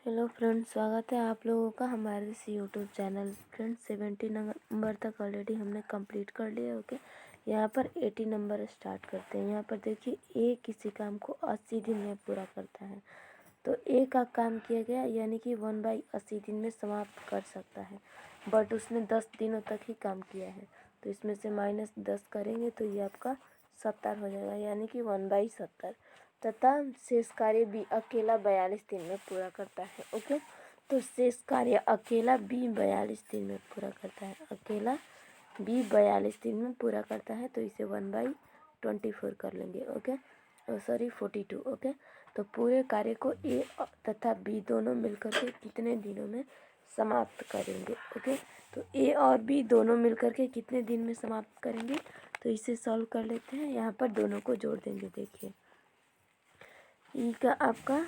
Hello friends, स्वागत है आप लोगों का हमारे इस यूट्यूब चैनल। फ्रेंड्स 70 नंबर तक ऑलरेडी हमने कंप्लीट कर लिया। ओके, यहाँ पर 80 नंबर स्टार्ट करते हैं। यहाँ पर देखिए, ए किसी काम को 80 दिन में पूरा करता है। तो ए का काम किया गया, यानी कि 1/80 दिन में समाप्त कर सकता है, बट उसने 10 दिनों तक ही काम किया है। तो इसमें से -10 करेंगे तो ये आपका 70 हो जाएगा, यानी कि 1/70। तथा शेष कार्य बी अकेला 42 दिन में पूरा करता है। ओके, तो शेष कार्य अकेला बी 42 दिन में पूरा करता है। अकेला बी 42 दिन में पूरा करता है, तो इसे 1/24 कर लेंगे। Okay, sorry 42। ओके, तो पूरे कार्य को ए तथा बी दोनों मिलकर के कितने दिनों में समाप्त करेंगे। ओके, तो ए और बी दोनों मिलकर के कितने दिन में समाप्त करेंगे, तो इसे सॉल्व कर लेते हैं। यहाँ पर दोनों को जोड़ देंगे। देखिए, ई का आपका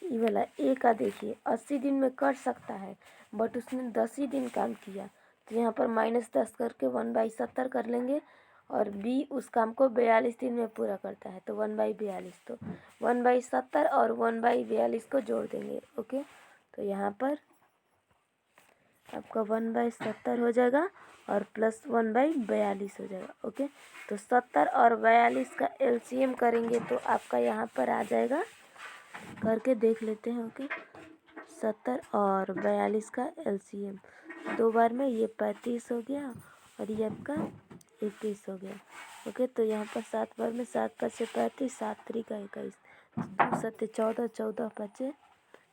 ई वाला ए का देखिए 80 दिन में कर सकता है, बट उसने 10 ही दिन काम किया। तो यहाँ पर -10 करके 1/70 कर लेंगे। और बी उस काम को 42 दिन में पूरा करता है, तो 1/42। तो 1/70 और 1/42 को जोड़ देंगे। ओके, तो यहाँ पर आपका 1/70 हो जाएगा और प्लस 1/42 हो जाएगा। ओके, तो 70 और 42 का एलसीएम करेंगे तो आपका यहाँ पर आ जाएगा, करके देख लेते हैं। ओके, 70 और 42 का एलसीएम 2 बार में ये 35 हो गया और ये आपका 21 हो गया। ओके, तो यहाँ पर 7 बार में 7×5 = 35, 7×3 = 21, 2×7 = 14, 14×5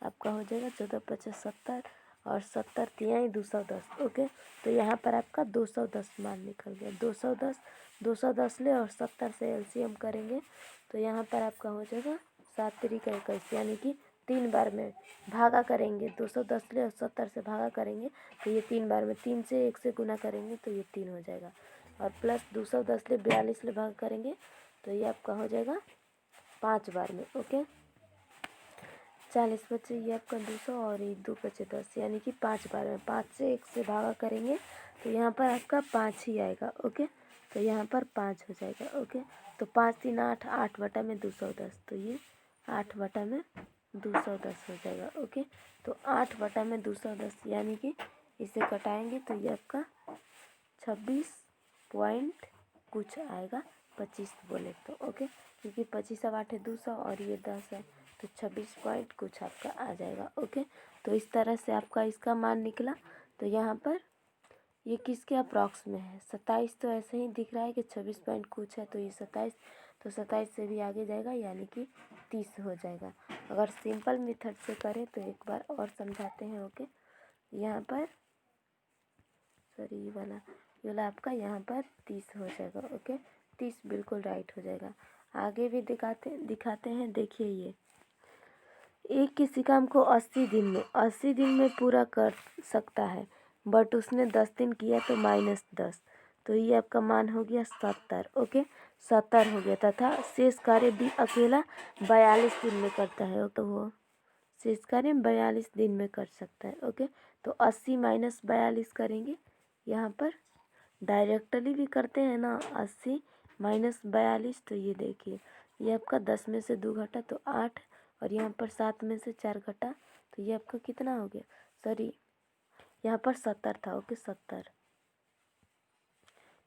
आपका हो जाएगा 14×5 = 70 और 70 × 210। ओके, तो यहाँ पर आपका 210 मान निकल गया। 210 ले और 70 से एलसीएम करेंगे तो यहाँ पर आपका हो जाएगा 7×3 = 21, यानी कि 3 बार में भागा करेंगे। 210 ले और 70 से भागा करेंगे तो ये 3 बार में 3 से 1 से गुना करेंगे तो ये 3 हो जाएगा। और प्लस 210 ले 42 ले भाग करेंगे तो ये आपका हो जाएगा 5 बार में। ओके, 40 बचे, ये आपका 200 और ये 2 बचे 10, यानी कि 5 बार में 5 से 1 से भागा करेंगे तो यहाँ पर आपका 5 ही आएगा। ओके, तो यहाँ पर 5 हो जाएगा। ओके, तो 5 × 3 = 8, 8/210, तो ये 8/210 हो जाएगा। ओके, तो 8/210 यानी कि इसे कटाएंगे तो ये आपका 26 पॉइंट कुछ आएगा, 25 बोले तो। ओके, क्योंकि 25 अब 8 है 200 और ये 10 है तो 26 पॉइंट कुछ आपका आ जाएगा। ओके, तो इस तरह से आपका इसका मान निकला। तो यहाँ पर ये किसके अप्रॉक्स में है, 27 तो ऐसे ही दिख रहा है कि 26 पॉइंट कुछ है, तो ये 27, तो 27 से भी आगे जाएगा, यानी कि 30 हो जाएगा। अगर सिंपल मेथड से करें तो एक बार और समझाते हैं। ओके, यहाँ पर सॉरी ये वाला आपका यहाँ पर 30 हो जाएगा। ओके, 30 बिल्कुल राइट हो जाएगा। आगे भी दिखाते हैं। देखिए, ये एक किसी काम को 80 दिन में पूरा कर सकता है, बट उसने 10 दिन किया तो -10, तो ये आपका मान हो गया 70। ओके, 70 हो गया। तथा शेष कार्य भी अकेला 42 दिन में करता है, तो वो शेष कार्य 42 दिन में कर सकता है। ओके, तो 80 - 42 करेंगे। यहाँ पर डायरेक्टली भी करते हैं ना, 80 - 42, तो ये देखिए, ये आपका 10 में से 2 घटा तो 8, और यहाँ पर 7 में से 4 घटा तो ये आपका कितना हो गया, सॉरी यहाँ पर 70 था। ओके, 70,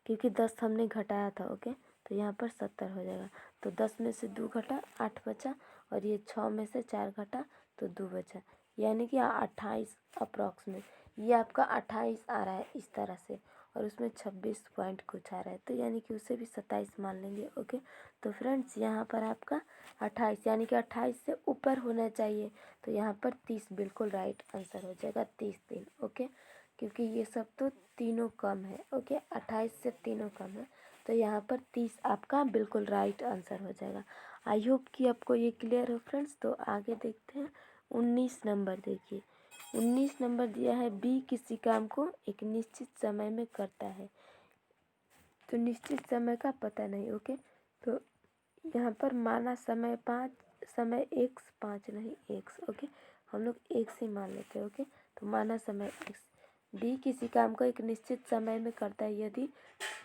क्योंकि 10 हमने घटाया था। ओके, तो यहाँ पर 70 हो जाएगा। तो 10 में से 2 घटा 8 बचा, और ये 6 में से 4 घटा तो 2 बचा, यानी कि 28 अप्रॉक्स में ये आपका 28 आ रहा है इस तरह से, और उसमें 26 पॉइंट कुछ आ रहा है, तो यानी कि उसे भी 27 मान लेंगे। ओके, तो फ्रेंड्स यहाँ पर आपका 28, यानी कि 28 से ऊपर होना चाहिए, तो यहाँ पर 30 बिल्कुल राइट आंसर हो जाएगा, 30 दिन। ओके, क्योंकि ये सब तो तीनों कम है। ओके, 28 से तीनों कम है, तो यहाँ पर 30 आपका बिल्कुल राइट आंसर हो जाएगा। आई होप कि आपको ये क्लियर हो फ्रेंड्स। तो आगे देखते हैं 19 नंबर। देखिए, 19 नंबर दिया है, बी किसी काम को एक निश्चित समय में करता है, तो निश्चित समय का पता नहीं। ओके, तो यहाँ पर माना समय 5, समय x 5 नहीं x। ओके, हम लोग x ही मान लेते हैं। ओके, तो माना समय x, डी किसी काम को एक निश्चित समय में करता है, यदि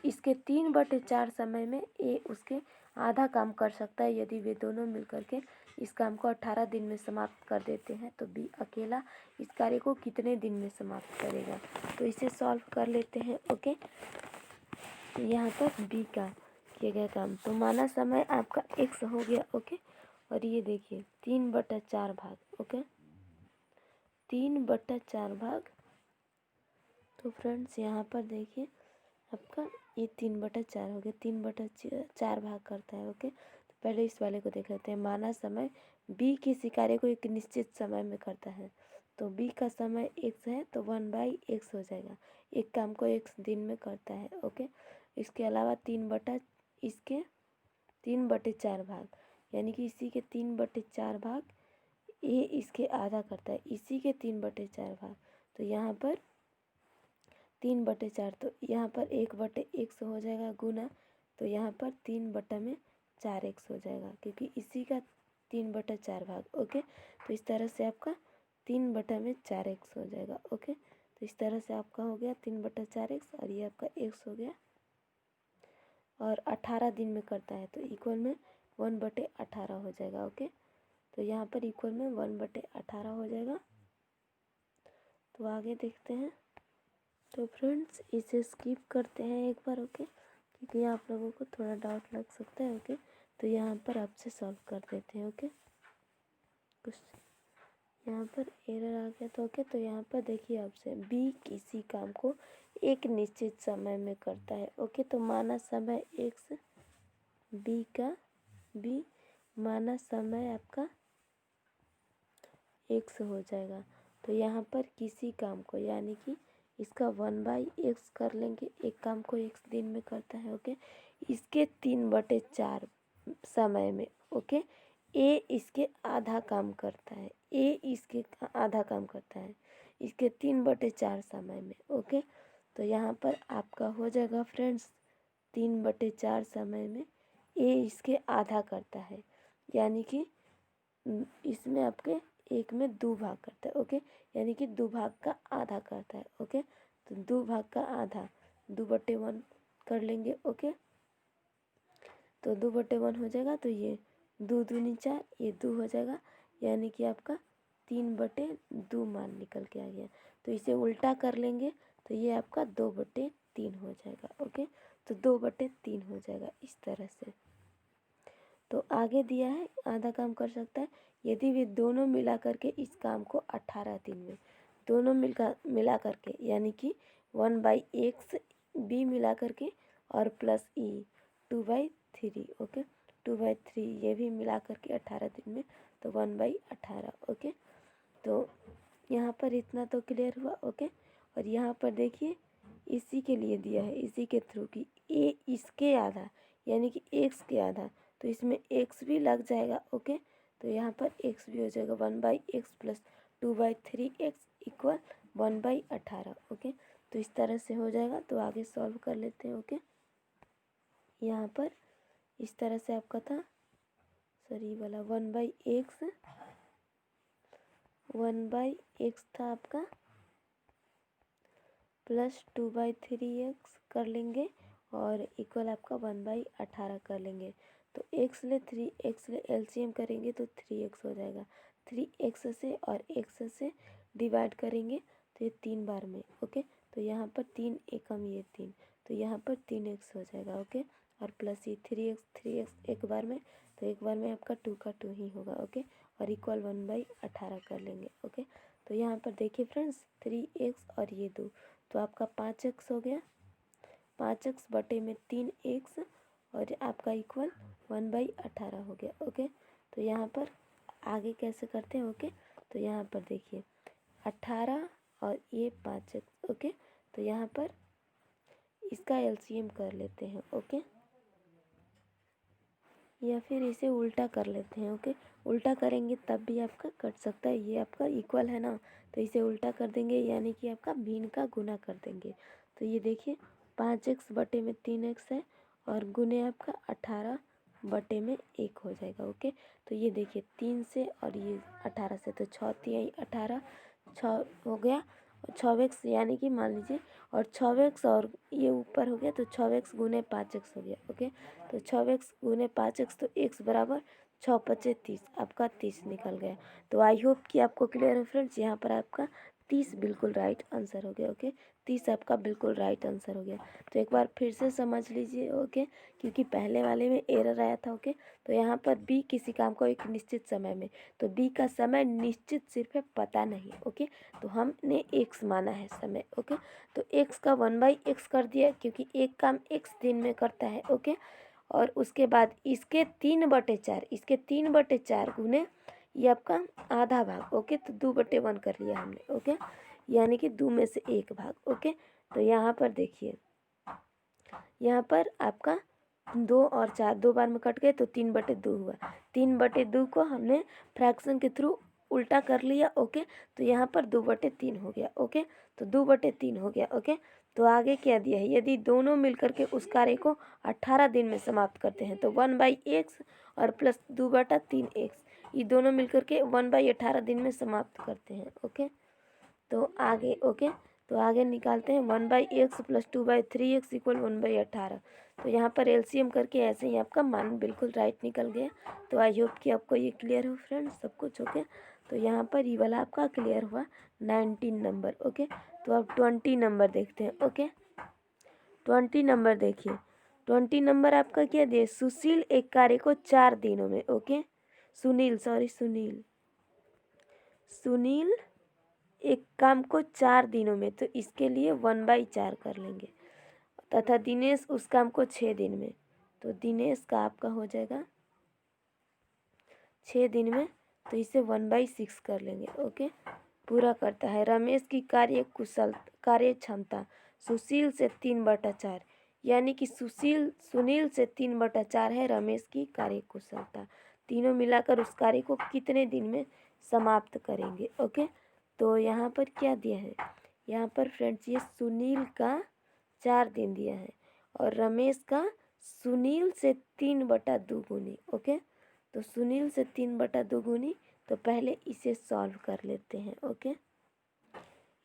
इसके 3/4 समय में ए उसके आधा काम कर सकता है, यदि वे दोनों मिलकर के इस काम को 18 दिन में समाप्त कर देते हैं, तो बी अकेला इस कार्य को कितने दिन में समाप्त करेगा। तो इसे सॉल्व कर लेते हैं। ओके, यहाँ पर बी का किया गया काम, तो माना समय आपका x हो गया। ओके, और ये देखिए 3/4 भाग। ओके, 3/4 भाग। तो फ्रेंड्स यहाँ पर देखिए आपका ये 3/4 हो गया, 3/4 भाग करता है। ओके, तो पहले इस वाले को देख लेते हैं। माना समय बी किसी कार्य को एक निश्चित समय में करता है, तो बी का समय x है, तो 1/x हो जाएगा। एक काम को x दिन में करता है। ओके, इसके अलावा 3/4 भाग, यानी कि इसी के 3/4 भाग ये इसके आधा करता है, इसी के 3/4 भाग। तो यहाँ पर 3/4, तो यहाँ पर 1/x हो जाएगा गुना, तो यहाँ पर 3/4x हो जाएगा, क्योंकि इसी का 3/4 भाग। ओके, तो इस तरह से आपका 3/4x हो जाएगा। ओके, तो इस तरह से आपका हो गया 3/4x, और ये आपका x हो गया, और 18 दिन में करता है, तो इक्वल में 1/18 हो जाएगा। ओके, तो यहाँ पर इक्वल में 1/18 हो जाएगा। तो आगे देखते हैं। तो फ्रेंड्स इसे स्किप करते हैं एक बार। ओके, क्योंकि आप लोगों को थोड़ा डाउट लग सकता है। ओके, तो यहाँ पर आपसे सॉल्व कर देते हैं। ओके, कुछ यहाँ पर एरर आ गया, तो ओके, तो यहाँ पर देखिए आपसे बी किसी काम को एक निश्चित समय में करता है। ओके, तो माना समय x, बी माना समय आपका x हो जाएगा। तो यहाँ पर किसी काम को, यानी कि इसका 1/x कर लेंगे। एक काम को x दिन में करता है। ओके, इसके 3/4 समय में। ओके, ए इसके आधा काम करता है, ए इसके आधा काम करता है इसके 3/4 समय में। ओके, तो यहाँ पर आपका हो जाएगा फ्रेंड्स 3/4 समय में ए इसके आधा करता है, यानी कि इसमें आपके एक में 2 भाग करता है। ओके, यानी कि 2 भाग का आधा करता है। ओके, तो 2 भाग का आधा 2/1 कर लेंगे। ओके, तो 2/1 हो जाएगा, तो ये 2 दूनी 4, ये 2 हो जाएगा, यानी कि आपका 3/2 मान निकल के आ गया। तो इसे उल्टा कर लेंगे, तो ये आपका 2/3 हो जाएगा। ओके, तो 2/3 हो जाएगा इस तरह से। तो आगे दिया है आधा काम कर सकता है यदि वे दोनों मिला करके इस काम को 18 दिन में, दोनों मिला करके, यानी कि 1/x बी मिला करके और प्लस ई 2/3। ओके, 2/3 ये भी मिला करके 18 दिन में, तो 1/18। ओके, तो यहाँ पर इतना तो क्लियर हुआ। ओके, और यहाँ पर देखिए इसी के लिए दिया है, इसी के थ्रू की ए इसके आधा, यानी कि x के आधा, तो इसमें x भी लग जाएगा। ओके, तो यहाँ पर x भी हो जाएगा 1/x plus 2/3x equal 1/18। Okay, तो इस तरह से हो जाएगा। तो आगे सॉल्व कर लेते हैं। ओके, यहाँ पर इस तरह से आपका था, सॉरी वाला 1/x था आपका, प्लस 2/3x कर लेंगे, और इक्वल आपका 1/18 कर लेंगे। तो x ले 3x ले एलसीएम करेंगे तो 3x हो जाएगा। 3x से और x से डिवाइड करेंगे तो ये 3 बार में। ओके, तो यहाँ पर 3 एकम ये 3, तो यहाँ पर 3x हो जाएगा। ओके, और प्लस ये 3x एक बार में, तो एक बार में आपका 2 का 2 ही होगा। ओके, और इक्वल 1/18 कर लेंगे। ओके, तो यहाँ पर देखिए फ्रेंड्स 3x और ये 2, तो आपका 5x हो गया, 5x बटे में 3x, और आपका इक्वल 1/18 हो गया। ओके, तो यहाँ पर आगे कैसे करते हैं। ओके, तो यहाँ पर देखिए 18 और ये 5x। ओके, तो यहाँ पर इसका एलसीएम कर लेते हैं। ओके, या फिर इसे उल्टा कर लेते हैं। ओके, उल्टा करेंगे तब भी आपका कट सकता है, ये आपका इक्वल है ना, तो इसे उल्टा कर देंगे, यानी कि आपका भिन्न का गुना कर देंगे। तो ये देखिए 5x बटे में 3x है, और गुने आपका 18 बटे में 1 हो जाएगा। ओके, तो ये देखिए 3 से और ये 18 से, तो 6×3=18, 6 हो गया, 6x, यानी कि मान लीजिए, और 6x और ये ऊपर हो गया, तो 6x गुने 5x हो गया। ओके, तो 6x गुने 5x, तो x बराबर 6 पचे 30, आपका 30 निकल गया। तो आई होप कि आपको क्लियर है फ्रेंड्स। यहाँ पर आपका 30 बिल्कुल राइट आंसर हो गया। ओके, 30 आपका बिल्कुल राइट आंसर हो गया। तो एक बार फिर से समझ लीजिए। ओके, क्योंकि पहले वाले में एरर आया था। ओके, तो यहाँ पर बी किसी काम को एक निश्चित समय में, तो बी का समय निश्चित सिर्फ है, पता नहीं। ओके, तो हमने एक्स माना है समय। ओके, तो एक्स का 1/x कर दिया, क्योंकि एक काम एक्स दिन में करता है। ओके, और उसके बाद इसके 3/4, इसके 3/4 गुने ये आपका आधा भाग। ओके, तो 2/1 कर लिया हमने। ओके, यानी कि 2 में से 1 भाग। ओके, तो यहाँ पर देखिए, यहाँ पर आपका 2 और 4 2 बार में कट गए, तो 3/2 हुआ। 3/2 को हमने फ्रैक्शन के थ्रू उल्टा कर लिया। ओके, तो यहाँ पर 2/3 हो गया। ओके, तो 2/3 हो गया। ओके, तो आगे क्या दिया है, यदि दोनों मिलकर के उस कार्य को 18 दिन में समाप्त करते हैं, तो 1/x और प्लस 2/3x, ये दोनों मिलकर के 1/18 दिन में समाप्त करते हैं। ओके, तो आगे ओके, तो आगे निकालते हैं 1/x प्लस 2/3x इक्वल 1/18। तो यहाँ पर एलसीएम करके ऐसे ही आपका मान बिल्कुल राइट निकल गया। तो आई होप कि आपको ये क्लियर हो फ्रेंड्स, सब कुछ। ओके, तो यहाँ पर ये वाला आपका क्लियर हुआ 19 नंबर। ओके, तो अब 20 नंबर देखते हैं। ओके, 20 नंबर देखिए, 20 नंबर आपका क्या दिया, सुशील एक कार्य को 4 दिनों में, ओके, सुनील एक काम को 4 दिनों में, तो इसके लिए 1/4 कर लेंगे, तथा दिनेश उस काम को 6 दिन में, तो दिनेश का आपका हो जाएगा 6 दिन में, तो इसे 1/6 कर लेंगे। ओके, पूरा करता है। रमेश की कार्य क्षमता सुशील से 3/4, यानी कि सुनील से 3/4 है रमेश की कार्य कुशलता। तीनों मिलाकर उस कार्य को कितने दिन में समाप्त करेंगे। ओके, तो यहाँ पर क्या दिया है, यहाँ पर फ्रेंड्स ये सुनील का 4 दिन दिया है, और रमेश का सुनील से 3/2 गुनी। ओके, तो सुनील से 3/2 गुनी, तो पहले इसे सॉल्व कर लेते हैं। ओके,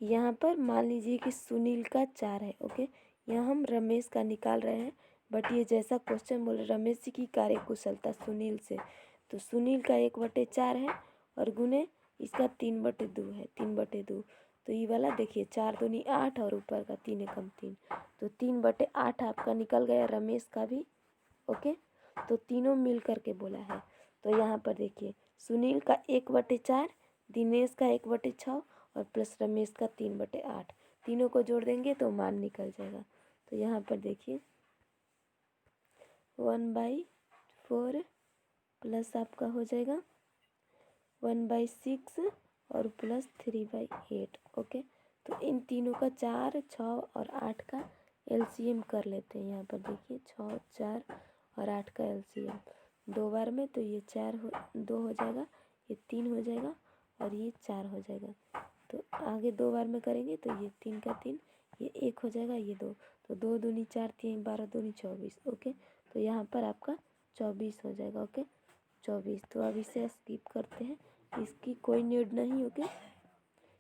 यहाँ पर मान लीजिए कि सुनील का 4 है। ओके, यहाँ हम रमेश का निकाल रहे हैं, बट ये जैसा क्वेश्चन बोले रमेश जी की कार्य कुशलता सुनील से, तो सुनील का 1/4 है, और गुने इसका 3/2 है, 3/2। तो ये वाला देखिए 4 दूनी 8, और ऊपर का 3 एकम 3, तो 3/8 आपका निकल गया रमेश का भी। ओके, तो तीनों मिल करके बोला है। तो यहाँ पर देखिए सुनील का 1/4, दिनेश का 1/6 और प्लस रमेश का 3/8, तीनों को जोड़ देंगे तो मान निकल जाएगा। तो यहाँ पर देखिए 1/4 प्लस आपका हो जाएगा 1/6 और प्लस 3/8। ओके, तो इन तीनों का 4, 6 और 8 का एलसीएम कर लेते हैं। यहाँ पर देखिए 6, 4 और 8 का एलसीएम 2 बार में, तो ये 2 हो जाएगा, ये 3 हो जाएगा, और ये 4 हो जाएगा। तो आगे 2 बार में करेंगे तो ये 3 का 3, ये 1 हो जाएगा, ये 2, तो 2 दूनी 4, 3 12 दूनी 24। ओके, तो यहाँ पर आपका 24 हो जाएगा। ओके, 24। तो अब इसे स्किप करते हैं, इसकी कोई नीड नहीं। ओके,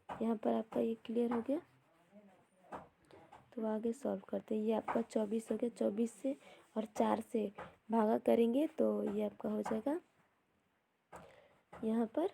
यहाँ पर आपका ये क्लियर हो गया। तो आगे सॉल्व करते हैं। ये आपका 24 हो गया, 24 से और 4 से भागा करेंगे तो ये आपका हो जाएगा यहाँ पर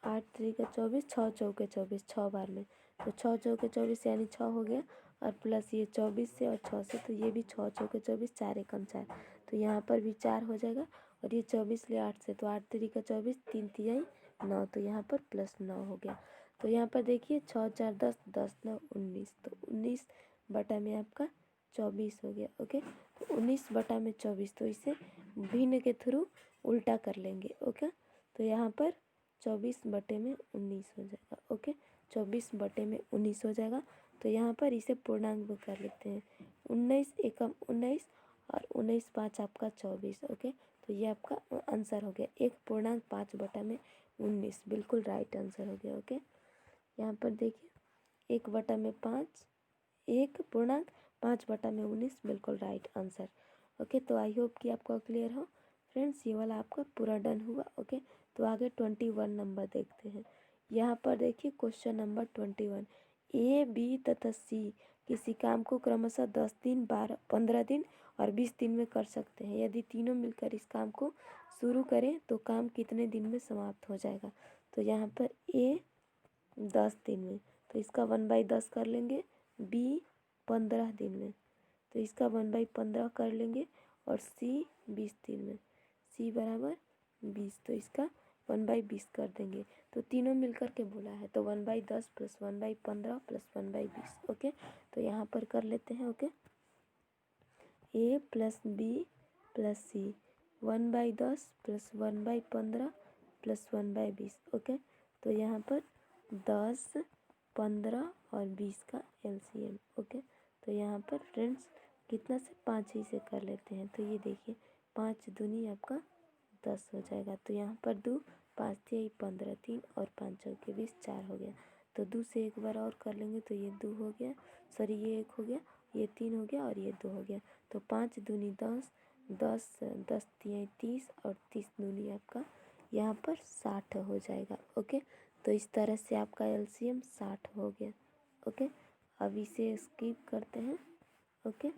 8 3 का 24, 6 चौके 24, 6 बार में, तो 6 चौके 24 यानी 6 हो गया, और प्लस ये 24 से और 6 से, तो ये भी 6 चौके 24, 4 एकम 4, तो यहाँ पर भी 4 हो जाएगा, और ये 24 ले 8 से, तो 8 3 का 24, 3 तिहाई 9, तो यहाँ पर प्लस 9 हो गया। तो यहाँ पर देखिए 6 4 10, 10 9 19, तो 19 बटा में आपका 24 हो गया। ओके, तो 19 बटा में 24, तो इसे भिन्न के थ्रू उल्टा कर लेंगे। ओके, तो यहाँ पर 24 बटे में 19 हो जाएगा। ओके, 24 बटे में 19 हो जाएगा। तो यहाँ पर इसे पूर्णांक में कर लेते हैं, 19 एकम 19 और 19 5 आपका 24। ओके, तो ये आपका आंसर हो गया 1.5 बटा में 19, बिल्कुल राइट आंसर हो गया। ओके, यहाँ पर देखिए 1/5, 1.5 बटा में 19, बिल्कुल राइट आंसर। ओके, तो आई होप कि आपको क्लियर हो फ्रेंड्स, ये वाला आपका पूरा डन हुआ। ओके, तो आगे 21 नंबर देखते हैं। यहाँ पर देखिए क्वेश्चन नंबर 21, ए, बी तथा सी किसी काम को क्रमशः 10 दिन, 12, 15 दिन और 20 दिन में कर सकते हैं। यदि तीनों मिलकर इस काम को शुरू करें तो काम कितने दिन में समाप्त हो जाएगा। तो यहाँ पर ए 10 दिन में, तो इसका 1/10 कर लेंगे। बी 15 दिन में, तो इसका 1/15 कर लेंगे। और सी 20 दिन में, सी बराबर 20, तो इसका 1/20 कर देंगे। तो तीनों मिलकर के बोला है, तो 1/10 प्लस 1/15 प्लस 1/20। ओके, तो यहाँ पर कर लेते हैं। ओके, ए प्लस बी प्लस सी 1/10 प्लस 1/15 प्लस 1/20। ओके, तो यहाँ पर 10, 15 और 20 का LCM। ओके, तो यहाँ पर फ्रेंड्स कितना से 5 ही से कर लेते हैं। तो ये देखिए 5 दूनी आपका 10 हो जाएगा। तो यहाँ पर 2, 5 3 15, 3 और 5 चौके 20, 4 हो गया। तो 2 से एक बार और कर लेंगे, तो ये 2 हो गया, सॉरी ये 1 हो गया, ये 3 हो गया और ये 2 हो गया। तो 5 दूनी 10, 10 10 3 30 और 30 दूनी आपका यहाँ पर 60 हो जाएगा। ओके, तो इस तरह से आपका LCM 60 हो गया। ओके, अब इसे स्किप करते हैं। ओके,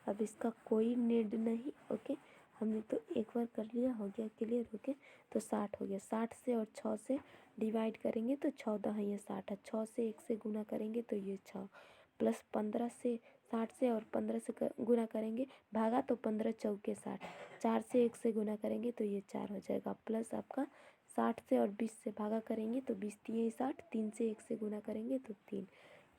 अब इसका कोई नीड नहीं। ओके, हमने तो एक बार कर लिया, हो गया क्लियर। ओके, तो 60 हो गया। 60 से और 6 से डिवाइड करेंगे तो 14 है, ये 60 है। 6 से 1 से गुना करेंगे तो ये 6 प्लस 15 से 60 से और 15 से गुना करेंगे, भागा तो 15 चौके 60, 4 से 1 से गुना करेंगे तो ये 4 हो जाएगा। प्लस आपका 60 से और 20 से भागा करेंगे तो 20 3 60, 3 से 1 से गुना करेंगे तो 3,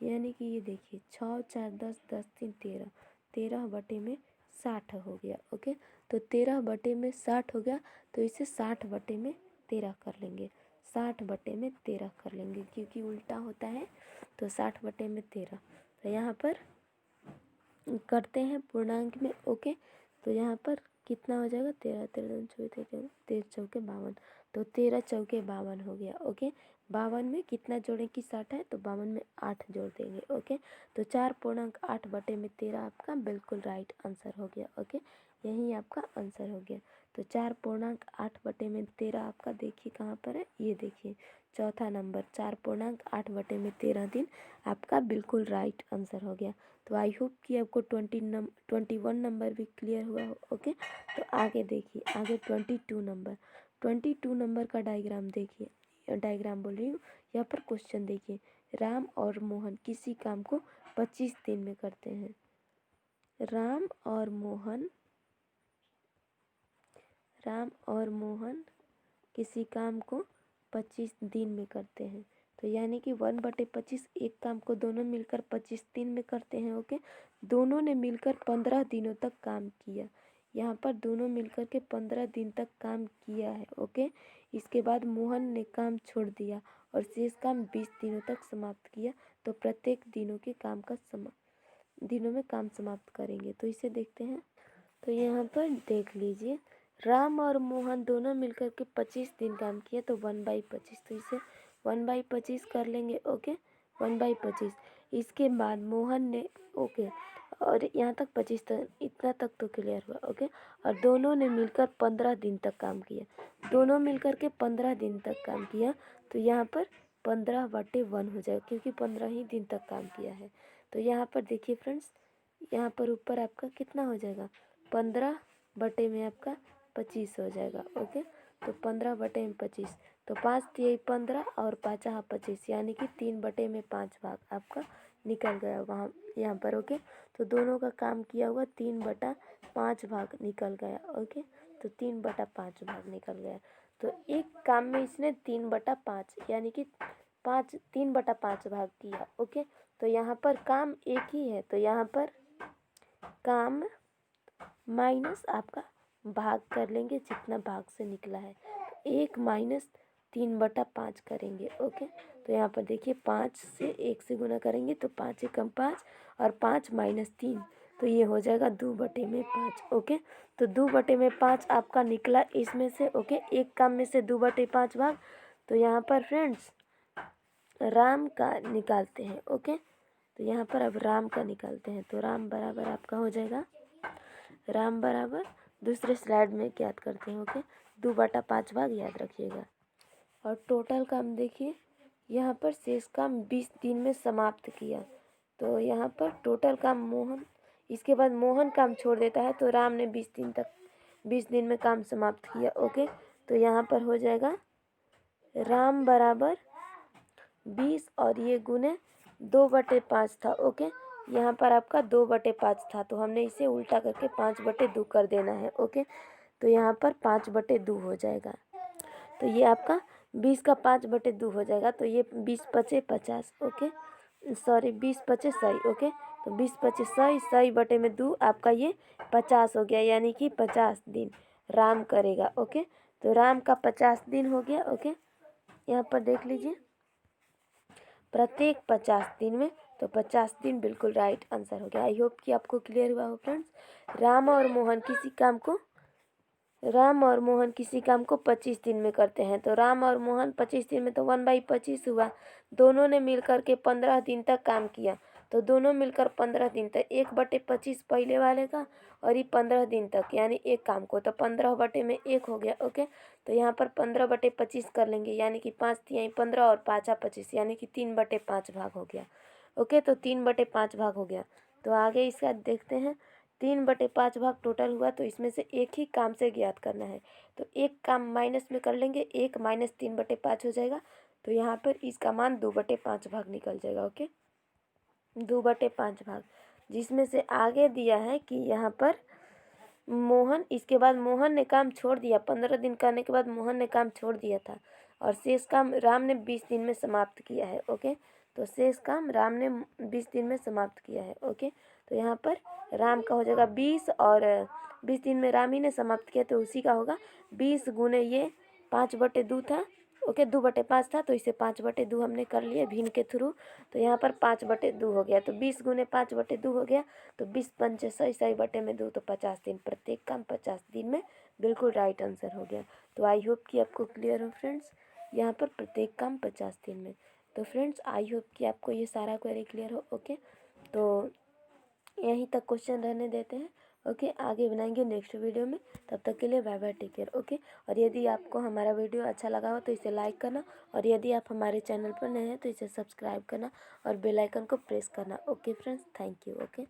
यानी कि ये देखिए 6 4 10, 10 3 13, 13 बटे में 60 हो गया। ओके, तो 13 बटे में 60 हो गया, तो इसे 60 बटे में 13 कर लेंगे। 60 बटे में 13 कर लेंगे, क्योंकि उल्टा होता है। तो 60 बटे में 13, तो यहाँ पर करते हैं पूर्णांक में। ओके, तो यहाँ पर कितना हो जाएगा, 13 13 चौके 13 चौके 52, तो 13 चौके 52 हो गया। ओके, 52 में कितना जोड़ें कि 60 है, तो 52 में 8 जोड़ देंगे। ओके, तो 4.8 बटे में 13 आपका बिल्कुल राइट आंसर हो गया। ओके, यही आपका आंसर हो गया। तो 4.8 बटे में 13 आपका देखिए कहाँ पर है, ये देखिए चौथा नंबर 4.8 बटे में 13 दिन आपका बिल्कुल राइट आंसर हो गया। तो आई होप कि आपको 21 नंबर भी क्लियर हुआ हो। ओके, तो आगे देखिए, आगे 22 नंबर का डायग्राम देखिए, डायग्राम बोल रही हूँ, यहाँ पर क्वेश्चन देखिए। राम और मोहन किसी काम को 25 दिन में करते हैं। राम और मोहन किसी काम को 25 दिन में करते हैं। तो यानी कि 1/25 एक काम को दोनों मिलकर 25 दिन में करते हैं। ओके, दोनों ने मिलकर 15 दिनों तक काम किया। यहाँ पर दोनों मिलकर के 15 दिन तक काम किया है। ओके, इसके बाद मोहन ने काम छोड़ दिया और शेष काम 20 दिनों तक समाप्त किया। तो प्रत्येक दिनों में काम समाप्त करेंगे। तो इसे देखते हैं। तो यहाँ पर देख लीजिए, राम और मोहन दोनों मिलकर के 25 दिन काम किया, तो 1/25, तो इसे 1/25 कर लेंगे। ओके, 1/25। इसके बाद मोहन ने, ओके, और यहाँ तक 25 तक, इतना तक तो क्लियर हुआ। ओके, और दोनों ने मिलकर 15 दिन तक काम किया। दोनों मिलकर के 15 दिन तक काम किया, तो यहाँ पर 15/1 हो जाएगा, क्योंकि 15 ही दिन तक काम किया है। तो यहाँ पर देखिए फ्रेंड्स, यहाँ पर ऊपर आपका कितना हो जाएगा, 15 बटे में आपका 25 हो जाएगा। ओके, तो 15 बटे में 25, तो 5 3 15 और 5 25, यानी कि 3 बटे में 5 भाग आपका निकल गया वहाँ यहाँ पर। ओके, तो दोनों का काम किया हुआ 3/5 भाग निकल गया। ओके, तो 3/5 भाग निकल गया। तो एक काम में इसने 3/5 यानी कि 3/5 भाग किया। ओके, तो यहाँ पर काम एक ही है, तो यहाँ पर काम माइनस आपका भाग कर लेंगे जितना भाग से निकला है। तो 1 माइनस 3/5 करेंगे। ओके, तो यहाँ पर देखिए 5 से 1 से गुना करेंगे तो 5 एकम 5 और 5 माइनस 3, तो ये हो जाएगा 2 बटे में 5। ओके, तो 2 बटे में 5 आपका निकला इसमें से। ओके, एक काम में से 2/5 भाग। तो यहाँ पर फ्रेंड्स राम का निकालते हैं। ओके, तो यहाँ पर अब राम का निकालते हैं। तो राम बराबर आपका हो जाएगा, राम बराबर दूसरे स्लाइड में याद करते हैं। ओके, 2/5 भाग याद रखिएगा। और टोटल काम देखिए, यहाँ पर शेष काम 20 दिन में समाप्त किया। तो यहाँ पर टोटल काम मोहन, इसके बाद मोहन काम छोड़ देता है तो राम ने 20 दिन में काम समाप्त किया। ओके, तो यहाँ पर हो जाएगा राम बराबर 20 और ये गुने 2/5 था। ओके, यहाँ पर आपका 2/5 था तो हमने इसे उल्टा करके 5/2 कर देना है। ओके, तो यहाँ पर 5/2 हो जाएगा। तो ये आपका 20 का 5/2 हो जाएगा। तो ये 20 पचे 50। ओके, सॉरी 20 पचे 100। ओके, तो 20 पचे 100, 100/2 आपका ये 50 हो गया, यानी कि 50 दिन राम करेगा। ओके, तो राम का 50 दिन हो गया। ओके, यहाँ पर देख लीजिए प्रत्येक 50 दिन में, तो 50 दिन बिल्कुल राइट आंसर हो गया। आई होप कि आपको क्लियर हुआ हो फ्रेंड्स। राम और मोहन किसी काम को 25 दिन में करते हैं। तो राम और मोहन 25 दिन में, तो 1/25 हुआ। दोनों ने मिलकर के 15 दिन तक काम किया। तो दोनों मिलकर 15 दिन तक, 1/25 पहले वाले का और ये 15 दिन तक, यानी एक काम को, तो 15/1 हो गया। ओके, तो यहाँ पर 15/25 कर लेंगे, यानी कि 5 तिहाई 15 और 5 25, यानी कि 3/5 भाग हो गया। ओके, तो 3/5 भाग हो गया। तो आगे इसका देखते हैं। 3/5 भाग टोटल हुआ, तो इसमें से एक ही काम से ज्ञात करना है। तो एक काम माइनस में कर लेंगे, 1 - 3/5 हो जाएगा। तो यहाँ पर इसका मान 2/5 भाग निकल जाएगा। ओके, 2/5 भाग, जिसमें से आगे दिया है कि यहाँ पर मोहन, इसके बाद मोहन ने काम छोड़ दिया। 15 दिन करने के बाद मोहन ने काम छोड़ दिया था और शेष काम राम ने 20 दिन में समाप्त किया है। ओके, तो शेष काम राम ने 20 दिन में समाप्त किया है। ओके, तो यहाँ पर राम का हो जाएगा 20 और 20 दिन में राम ही ने समाप्त किया, तो उसी का होगा 20 गुने ये 5/2 था। ओके, 2/5 था, तो इसे 5/2 हमने कर लिया भिन्न के थ्रू। तो यहाँ पर 5/2 हो गया, तो 20 गुने 5/2 हो गया। तो 20 पंचे 100, 100/2, तो 50 दिन, प्रत्येक काम 50 दिन में, बिल्कुल राइट आंसर हो गया। तो आई होप कि आपको क्लियर हो फ्रेंड्स, यहाँ पर प्रत्येक काम 50 दिन में। तो फ्रेंड्स आई होप कि आपको ये सारा क्वेरी क्लियर हो। ओके, तो यहीं तक क्वेश्चन रहने देते हैं। ओके, आगे बनाएंगे नेक्स्ट वीडियो में। तब तक के लिए bye bye, take care. Okay, और यदि आपको हमारा वीडियो अच्छा लगा हो तो इसे लाइक करना, और यदि आप हमारे चैनल पर नए हैं तो इसे सब्सक्राइब करना और बेल आइकन को प्रेस करना। Okay friends, thank you. Okay.